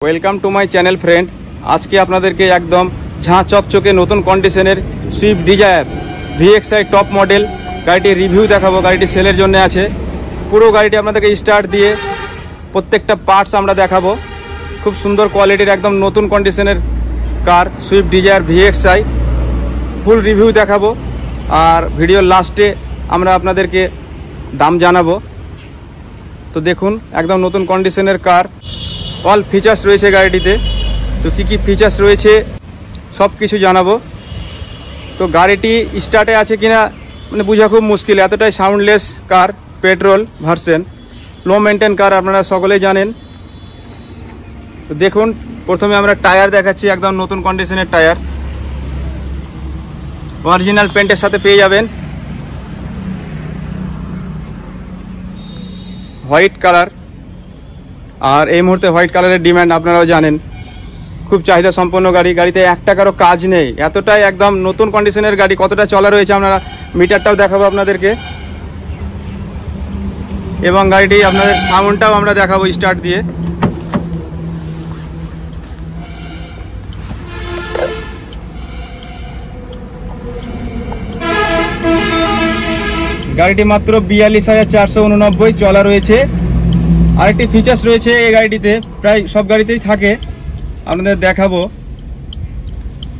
Welcome to my channel friend. আজকে আপনাদেরকে একদম ঝাঁ চকচকে নতুন কন্ডিশনের Swift Dzire VXI top model গাড়িটির রিভিউ দেখাবো। গাড়িটি সেলের জন্য আছে। পুরো গাড়িটি আপনাদেরকে স্টার্ট দিয়ে প্রত্যেকটা পার্টস আমরা দেখাবো। খুব সুন্দর কোয়ালিটির একদম নতুন কন্ডিশনের car Swift Dzire VXI full review দেখাবো। আর ভিডিওর লাস্টে আমরা আপনাদেরকে দাম জানাবো। তো দেখুন একদম নতুন কন্ডিশনের কার, অল ফিচার্স রয়েছে গাড়িটিতে। তো কী ফিচার্স রয়েছে সব কিছু জানাবো। তো গাড়িটি স্টার্টে আছে কিনা মানে বোঝা খুব মুশকিল, এতটাই সাউন্ডলেস কার, পেট্রোল ভার্সন, লো মেনটেন কার, আপনারা সকলেই জানেন। তো দেখুন প্রথমে আমরা টায়ার দেখাচ্ছি, একদম নতুন কন্ডিশনের টায়ার, অরিজিনাল পেন্টের সাথে পেয়ে যাবেন। হোয়াইট কালার, আর এই মুহূর্তে হোয়াইট কালারের ডিমান্ড আপনারাও জানেন, খুব চাহিদা সম্পন্ন গাড়ি। গাড়িতে এক টাকারও কাজ নেই, এতটাই একদম নতুন কন্ডিশনের গাড়ি। কতটা চলা রয়েছে আপনারা মিটারটাও দেখাবো আপনাদেরকে, এবং গাড়িটি আপনাদের সাউন্ডটাও আমরা দেখাবো স্টার্ট দিয়ে। গাড়িটি মাত্র 42,489 চলা রয়েছে। আরেকটি ফিচার্স রয়েছে এই গাড়িটিতে, প্রায় সব গাড়িতেই থাকে, আপনাদের দেখাবো।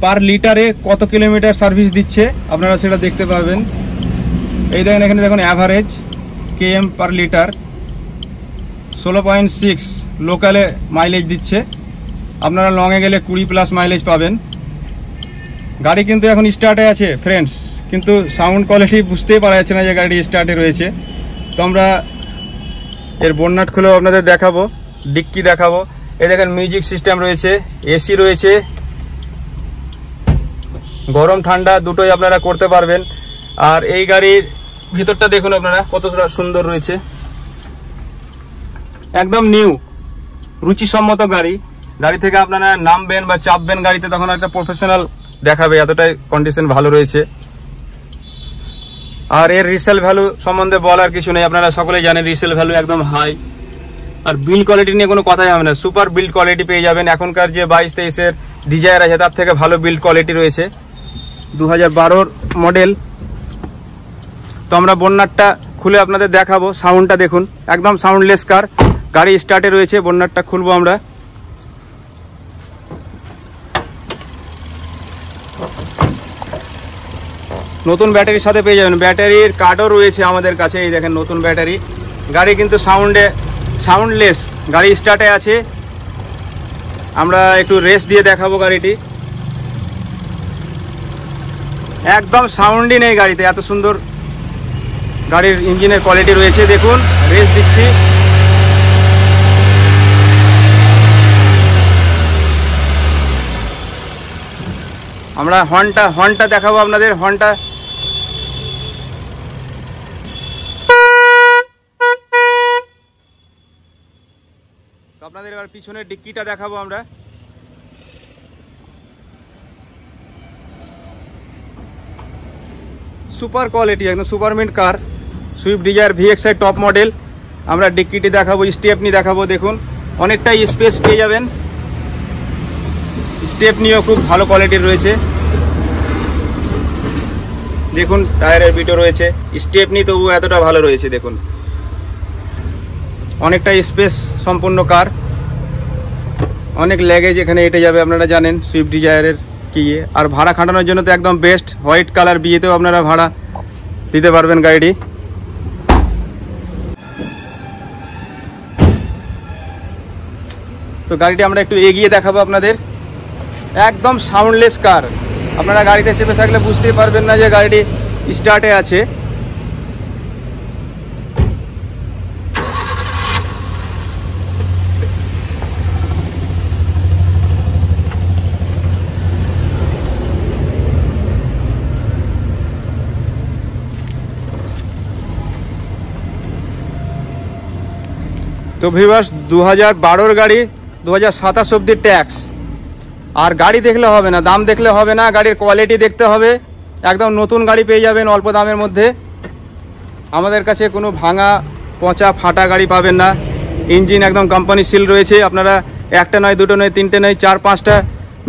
পার লিটারে কত কিলোমিটার সার্ভিস দিচ্ছে আপনারা সেটা দেখতে পাবেন। এই দেখেন, এখানে দেখুন অ্যাভারেজ কেএম পার লিটার 16.6 লোকালে মাইলেজ দিচ্ছে। আপনারা লংয়ে গেলে 20+ মাইলেজ পাবেন। গাড়ি কিন্তু এখন স্টার্টে আছে ফ্রেন্ডস, কিন্তু সাউন্ড কোয়ালিটি বুঝতেই পারা যাচ্ছে না যে গাড়ি স্টার্টে রয়েছে। তো আমরা এর বননাট খুলেও আপনাদের দেখাবো, ডিক্কি দেখাবো। এই দেখেন মিউজিক সিস্টেম রয়েছে, এসি রয়েছে, গরম ঠান্ডা দুটোই আপনারা করতে পারবেন। আর এই গাড়ির ভিতরটা দেখুন আপনারা কত সুন্দর রয়েছে, একদম নিউ রুচিসম্মত গাড়ি। গাড়ি থেকে আপনারা নামবেন বা চাপবেন গাড়িতে, তখন একটা প্রফেশনাল দেখাবে, এতটাই কন্ডিশন ভালো রয়েছে। আর এর রিসেল ভ্যালু সম্বন্ধে বলার কিছু নেই, আপনারা সকলেই জানেন রিসেল ভ্যালু একদম হাই। আর বিল্ড কোয়ালিটি নিয়ে কোনো কথাই হবে না, সুপার বিল্ড কোয়ালিটি পেয়ে যাবেন। এখনকার যে 22-23-এর ডিজায়ার আছে তার থেকে ভালো বিল্ড কোয়ালিটি রয়েছে, 2012 মডেল। তো আমরা বননাটটা খুলে আপনাদের দেখাবো, সাউন্ডটা দেখুন, একদম সাউন্ডলেস কার। গাড়ি স্টার্টে রয়েছে, বননাটটা খুলবো আমরা। নতুন ব্যাটারির সাথে পেয়ে যাবেন, ব্যাটারির কার্ডও রয়েছে আমাদের কাছে। এই দেখেন নতুন ব্যাটারি। গাড়ি কিন্তু সাউন্ডলেস, গাড়ি স্টার্টে আছে। আমরা একটু রেস দিয়ে দেখাবো গাড়িটি, একদম সাউন্ডই নেই গাড়িতে, এত সুন্দর গাড়ির ইঞ্জিনের কোয়ালিটি রয়েছে। দেখুন রেস দিচ্ছি, আমরা হর্নটা দেখাবো আপনাদের। হর্নটা তো আপনাদের এবার পিছনের ডিক্কিটা দেখাবো আমরা। সুপার কোয়ালিটি, একদম super mint car, Swift Dzire VXI top model. আমরা ডিক্কিটি দেখাবো, স্টেপনি দেখাবো। দেখুন অনেকটাই স্পেস পেয়ে যাবেন, স্টেপনিও খুব ভালো কোয়ালিটির রয়েছে। দেখুন টায়ারের বিটও রয়েছে, স্টেপনি তবু এতটা ভালো রয়েছে। দেখুন অনেকটা স্পেস সম্পূর্ণ কার, অনেক ল্যাগেজ এখানে এটে যাবে, আপনারা জানেন সুইফট ডিজায়ারের কি। আর ভাড়া খাটানোর জন্য তো একদম বেস্ট, হোয়াইট কালার, বিয়েতেও আপনারা ভাড়া দিতে পারবেন গাড়িটি। তো গাড়িটি আমরা একটু এগিয়ে দেখাবো আপনাদের, একদম সাউন্ডলেস কার। আপনারা গাড়িতে চেপে থাকলে বুঝতেই পারবেন না যে গাড়িটি স্টার্টে আছে। তো ভিউয়ার্স 2012 গাড়ি, 2027 অবধি ট্যাক্স। আর গাড়ি দেখলে হবে না, দাম দেখলে হবে না, গাড়ির কোয়ালিটি দেখতে হবে। একদম নতুন গাড়ি পেয়ে যাবেন অল্প দামের মধ্যে। আমাদের কাছে কোনো ভাঙা পচা ফাটা গাড়ি পাবেন না। ইঞ্জিন একদম কোম্পানি সিল রয়েছে, আপনারা একটা নয়, দুটো নয়, তিনটে নয়, 4-5টা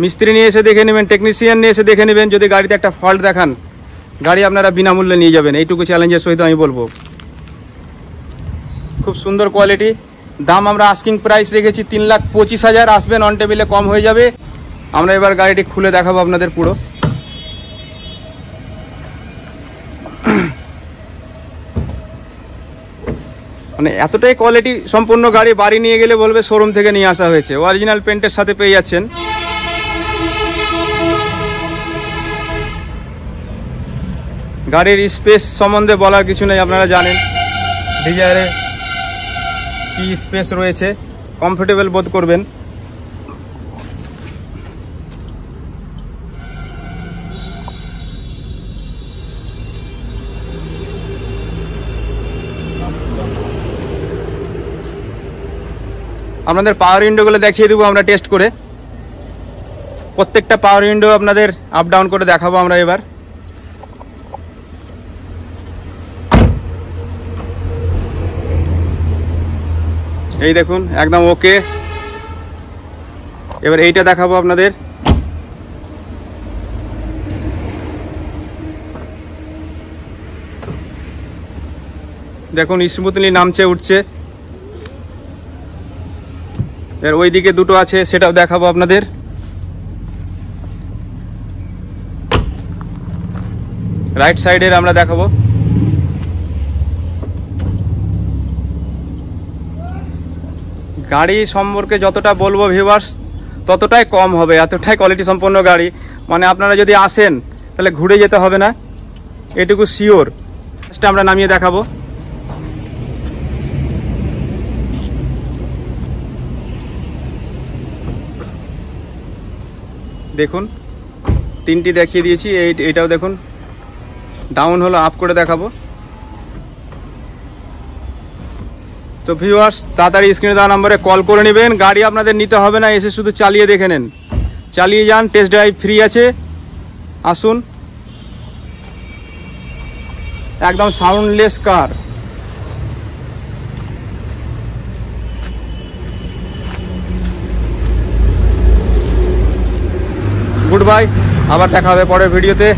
মিস্ত্রি নিয়ে এসে দেখে নেবেন, টেকনিশিয়ান নিয়ে এসে দেখে নেবেন। যদি গাড়িতে একটা ফল্ট দেখান, গাড়ি আপনারা বিনামূল্যে নিয়ে যাবেন, এইটুকু চ্যালেঞ্জের সহিত আমি বলবো। খুব সুন্দর কোয়ালিটি। দাম আমরা আস্কিং প্রাইস রেখেছি 3,25,000। আসবেন, অন টেবিলে কম হয়ে যাবে। আমরা এবার গাড়িটি খুলে দেখাবো আপনাদের পুরো। মানে এতটাই কোয়ালিটি সম্পূর্ণ গাড়ি, বাড়ি নিয়ে গেলে বলবে শোরুম থেকে নিয়ে আসা হয়েছে। অরিজিনাল পেন্টের সাথে পেয়ে যাচ্ছেন। গাড়ির স্পেস সম্বন্ধে বলার কিছু নেই, আপনারা জানেন ডিজায়ারে কি স্পেস রয়েছে, কমফোর্টেবল বোধ করবেন। আপনাদের পাওয়ার উইন্ডোগুলো দেখিয়ে দেবো আমরা টেস্ট করে। প্রত্যেকটা পাওয়ার উইন্ডো আপনাদের আপ ডাউন করে দেখাবো আমরা এবার। এই দেখুন, একদম ওকে। এবার এইটা দেখাবো আপনাদের। দেখুন স্মুথলি নামছে, উঠছে। এর ওইদিকে দুটো আছে, সেটাও দেখাবো আপনাদের। রাইট সাইডের আমরা দেখাবো। গাড়ি সম্পর্কে যতটা বলবো ভিউয়ার্স ততটাই কম হবে, এতটাই কোয়ালিটি সম্পন্ন গাড়ি। মানে আপনারা যদি আসেন তাহলে ঘুরে যেতে হবে না, এটুকু শিওর। ফার্স্টে আমরা নামিয়ে দেখাবো। দেখুন তিনটি দেখিয়ে দিয়েছি, এইটাও দেখুন। ডাউন হলো, আপ করে দেখাবো। তো ভিউয়ার্স তাড়াতাড়ি স্ক্রিনে দেওয়া নম্বরে কল করে নেবেন। গাড়ি আপনাদের নিতে হবে না, এসে শুধু চালিয়ে দেখে নেন। চালিয়ে যান, টেস্ট ড্রাইভ ফ্রি আছে। আসুন, একদম সাউন্ডলেস কার। গুড বাই, আবার দেখা হবে পরের ভিডিওতে।